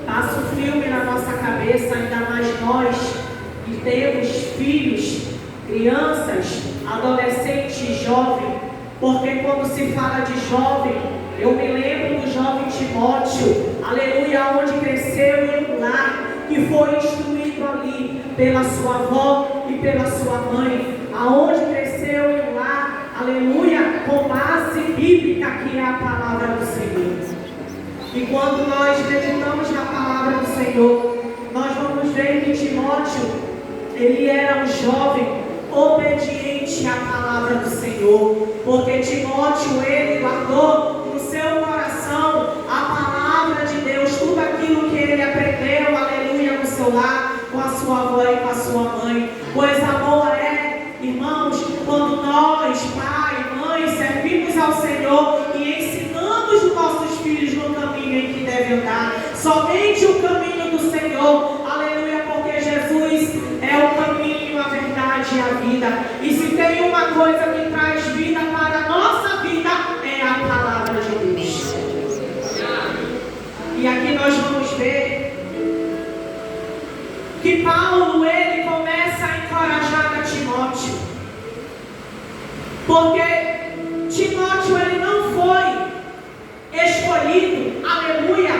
Passa o filme na nossa cabeça, ainda mais nós que temos filhos, crianças, adolescentes, jovens, porque quando se fala de jovem, eu me lembro do jovem Timóteo, aleluia, onde cresceu em um lar, que foi instruído ali pela sua avó e pela sua mãe, aonde cresceu em um lar, aleluia, com base bíblica, que é a palavra do Senhor. E quando nós meditamos na palavra do Senhor, nós vamos ver que Timóteo, ele era um jovem obediente à palavra do Senhor, porque Timóteo, ele guardou no seu coração a palavra de Deus, tudo aquilo que ele aprendeu, aleluia, no seu lar, com a sua avó e com a sua mãe. Coisa boa é, irmãos, quando nós, pai, mãe, servimos ao Senhor e ensinamos os nossos filhos no caminho em que devem andar, somente o caminho do Senhor, aleluia, porque Jesus é o caminho, a verdade e a vida. E se tem uma coisa que traz vida para a nossa vida, é a palavra de Deus. E aqui nós vamos ver que Paulo, ele começa a encorajar a Timóteo, porque Timóteo, ele não foi escolhido, aleluia,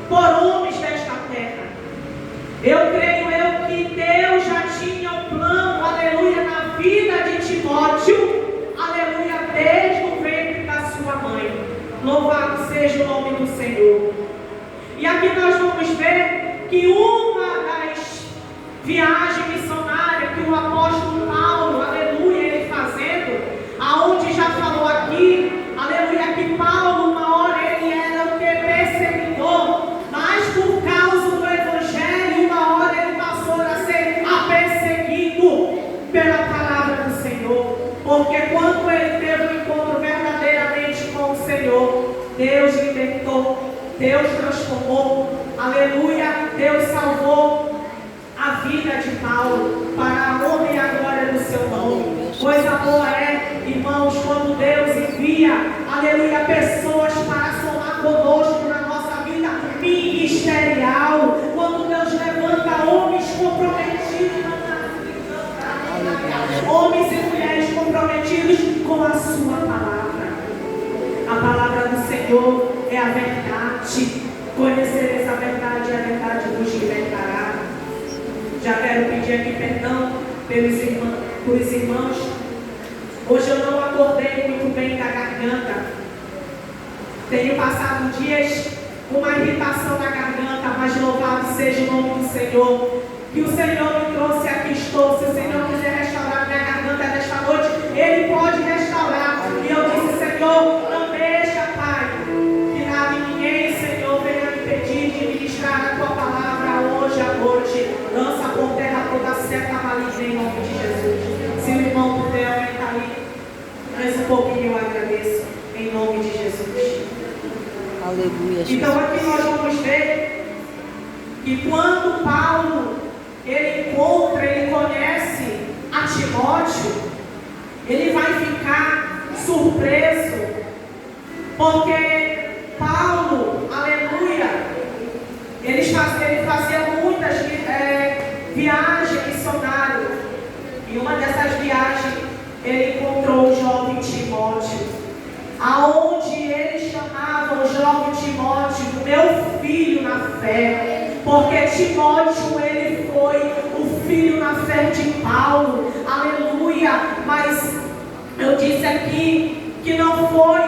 por homens desta terra. Eu creio que Deus já tinha um plano, aleluia, na vida de Timóteo, aleluia, desde o ventre da sua mãe. Louvado seja o nome do Senhor. E aqui nós vamos ver que uma das viagens missionárias que o apóstolo Paulo, aleluia, ele fazendo, aonde já falou aqui, aleluia, que Paulo, uma hora ele era o que? Perseguidor, mas por causa do Evangelho, uma hora ele passou a ser perseguido pela palavra do Senhor, porque quando ele teve um encontro verdadeiramente com o Senhor, Deus libertou, Deus transformou, aleluia, Deus salvou a vida de Paulo para a honra e a glória do seu nome. Coisa boa é, irmãos, quando Deus envia, aleluia, pessoas para somar conosco na nossa vida ministerial, quando Deus levanta homens comprometidos, homens e mulheres comprometidos com a sua palavra. A palavra do Senhor é a verdade. Conhecereis a verdade e a verdade vos libertará. Já quero pedir aqui perdão pelos irmãos. Hoje eu não acordei muito bem da garganta. Tenho passado dias com uma irritação na garganta, mas louvado seja o nome do Senhor. Que o Senhor me trouxe, aqui estou. Se o Senhor quiser restaurar minha garganta nesta noite, Ele pode restaurar. E eu disse, Senhor, não deixa, Pai, que nada e ninguém, Senhor, venha me pedir de ministrar a Tua palavra hoje à noite. Lança por terra toda seta maligna em nome de Jesus. Se o irmão puder aumentar ali, mais um pouquinho, eu agradeço. Em nome de Jesus. Aleluia, Jesus. Então aqui nós vamos ver que quando Paulo ele encontra, ele conhece a Timóteo, ele vai ficar surpreso, porque Paulo, aleluia, ele fazia muitas viagens missionárias, e uma dessas viagens ele encontrou o jovem Timóteo, aonde ele chamava o jovem Timóteo meu filho na fé, porque Timóteo ele foi o filho na fé de Paulo, aleluia. Mas eu disse aqui que não foi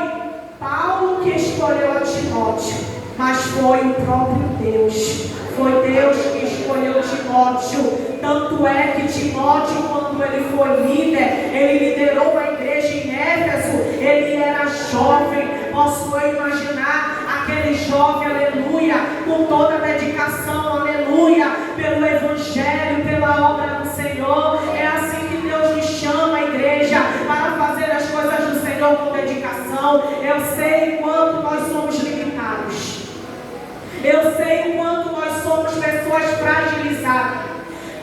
Paulo que escolheu a Timóteo, mas foi o próprio Deus. Foi Deus que escolheu Timóteo. Tanto é que Timóteo, quando ele foi líder, ele liderou a igreja em Éfeso, ele era jovem. Posso eu imaginar aquele jovem, aleluia, com toda a dedicação, aleluia, pelo Evangelho, pela obra do Senhor. É assim que Deus nos chama, igreja, para fazer as coisas do Senhor com dedicação. Eu sei quanto nós somos limitados. Eu sei o quanto nós somos pessoas fragilizadas.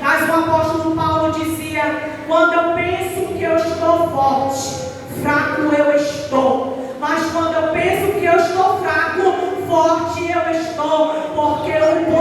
Mas o apóstolo Paulo dizia, quando eu penso que eu estou forte, fraco eu estou. Mas quando eu penso que eu estou fraco, forte eu estou. Porque o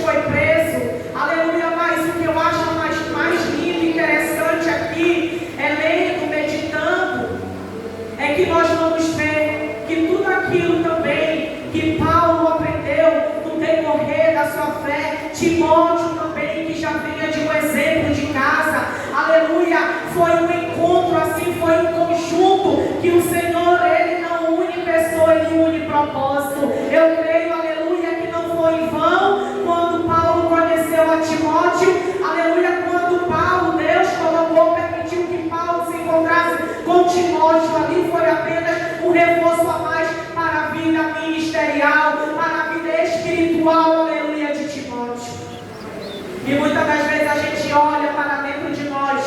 foi preso. Aleluia, mas o que eu acho mais lindo e interessante aqui é lendo, meditando, é que nós vamos ver que tudo aquilo também que Paulo aprendeu no decorrer da sua fé, Timóteo também, que já vinha de um exemplo de casa, aleluia, foi um encontro assim, foi um conjunto que o Senhor, Ele não une pessoa, Ele une propósito. Eu creio, aleluia, que não foi em vão quando Paulo conheceu a Timóteo, aleluia, quando Paulo, Deus colocou, permitiu que Paulo se encontrasse com Timóteo, ali foi apenas um reforço a mais para a vida ministerial, para a vida espiritual, aleluia, de Timóteo. E muitas das vezes a gente olha para dentro de nós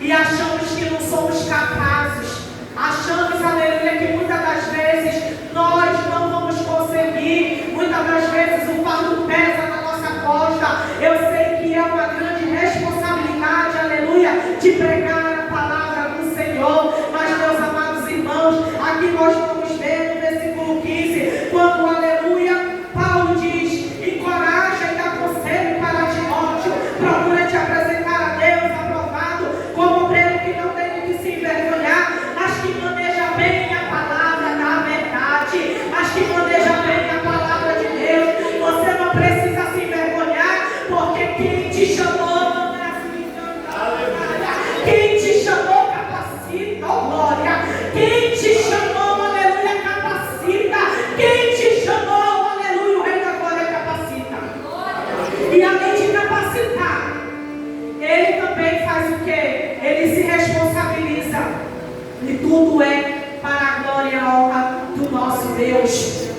e achamos que não somos capazes, achamos, aleluia, que muitas das vezes nós não vamos conseguir, muitas das vezes o fardo pesa na nossa costa. Eu sei que é uma grande responsabilidade, aleluia, de pregar a palavra do Senhor, mas meus amados irmãos, aqui nós vamos ver no versículo 15, quando, aleluia, Paulo diz: encoraja e dá conselho para Timóteo, procura te apresentar a Deus aprovado, como obreiro que não tem que se envergonhar, mas que maneja bem a palavra da verdade, mas que maneja bem a palavra de Deus. Você não precisa se envergonhar, porque quem te chamou não é assim. Quem te chamou capacita, oh glória. Quem te chamou, aleluia, capacita. Quem te chamou, aleluia, o Rei da Glória capacita. E além de capacitar, Ele também faz o quê? Ele se responsabiliza. E tudo é para a glória e a honra do nosso Deus.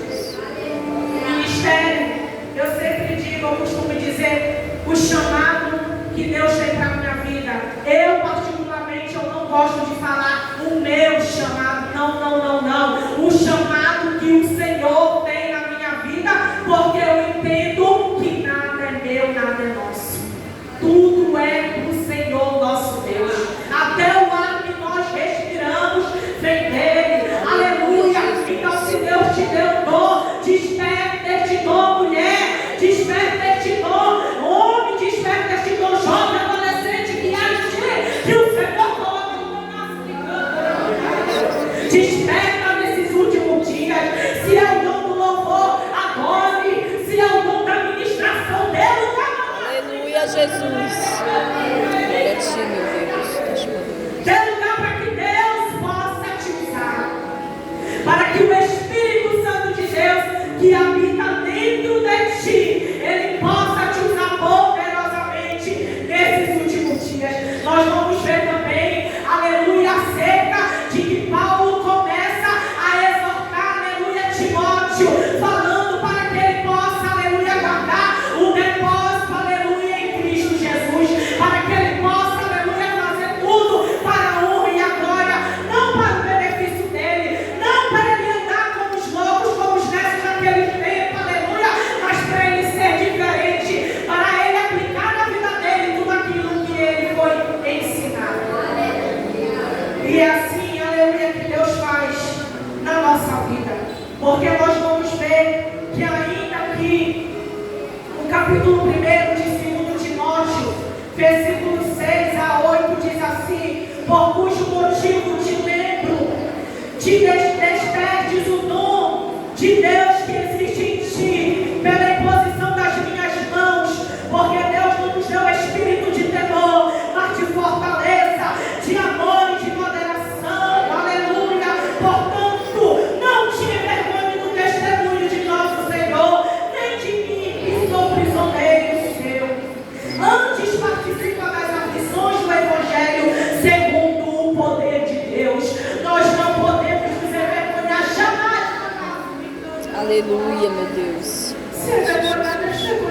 Ministério, eu sempre digo, eu costumo dizer, o chamado que Deus tem para a minha vida. Eu particularmente, eu não gosto de falar o meu chamado. Não. O chamado que o Senhor tem na minha vida, porque eu entendo que nada é meu, nada é nosso. Tudo é do Senhor nosso Deus. Até o ar que nós respiramos vem dele. Aleluia. Então, se Deus te deu um dom, desperte este dom, mulher. Desperte este dom, homem. Desperte este dom, jovem, adolescente, que acha que o Senhor coloca no nosso canto. Desperta nesses últimos dias. Se é o dom do louvor, adore. Se é o dom da ministração, Deus. Aleluia, Jesus. Glória a ti, meu Deus. Dê lugar para que Deus possa te usar. Para que o Espírito Santo de Deus, que habita dentro de ti, Ele possa te usar poderosamente nesses últimos dias. Nós vamos ver também, aleluia, acerca de que Paulo começa a exortar, aleluia, Timóteo, falando para que ele possa, aleluia, guardar o depósito, aleluia, em Cristo Jesus, para que ele possa, aleluia, fazer tudo para a honra e a glória, não para o benefício dele, não para ele andar como os loucos, como os netos naquele tempo, aleluia, mas para ele ser diferente, para ele aplicar na vida dele tudo aquilo que ele foi ensinado. E é assim, aleluia, que Deus faz na nossa vida, porque nós vamos ver que ainda aqui no capítulo 1 de 2 Timóteo, versículo 6 a 8, diz assim: por cujo motivo te lembro, te despertes o dom de Deus que existe em ti, pela imposição das minhas mãos, porque Deus não nos deu espírito de temor, mas de fortaleza, de amor e de moderação, aleluia. Portanto, não te envergonhe do testemunho de nosso Senhor, nem de mim, que sou prisioneiro seu. Antes participa das aflições do Evangelho, segundo o poder de Deus. Nós não podemos nos envergonhar jamais. Aleluia, meu Deus. Se envergonhar, deixa eu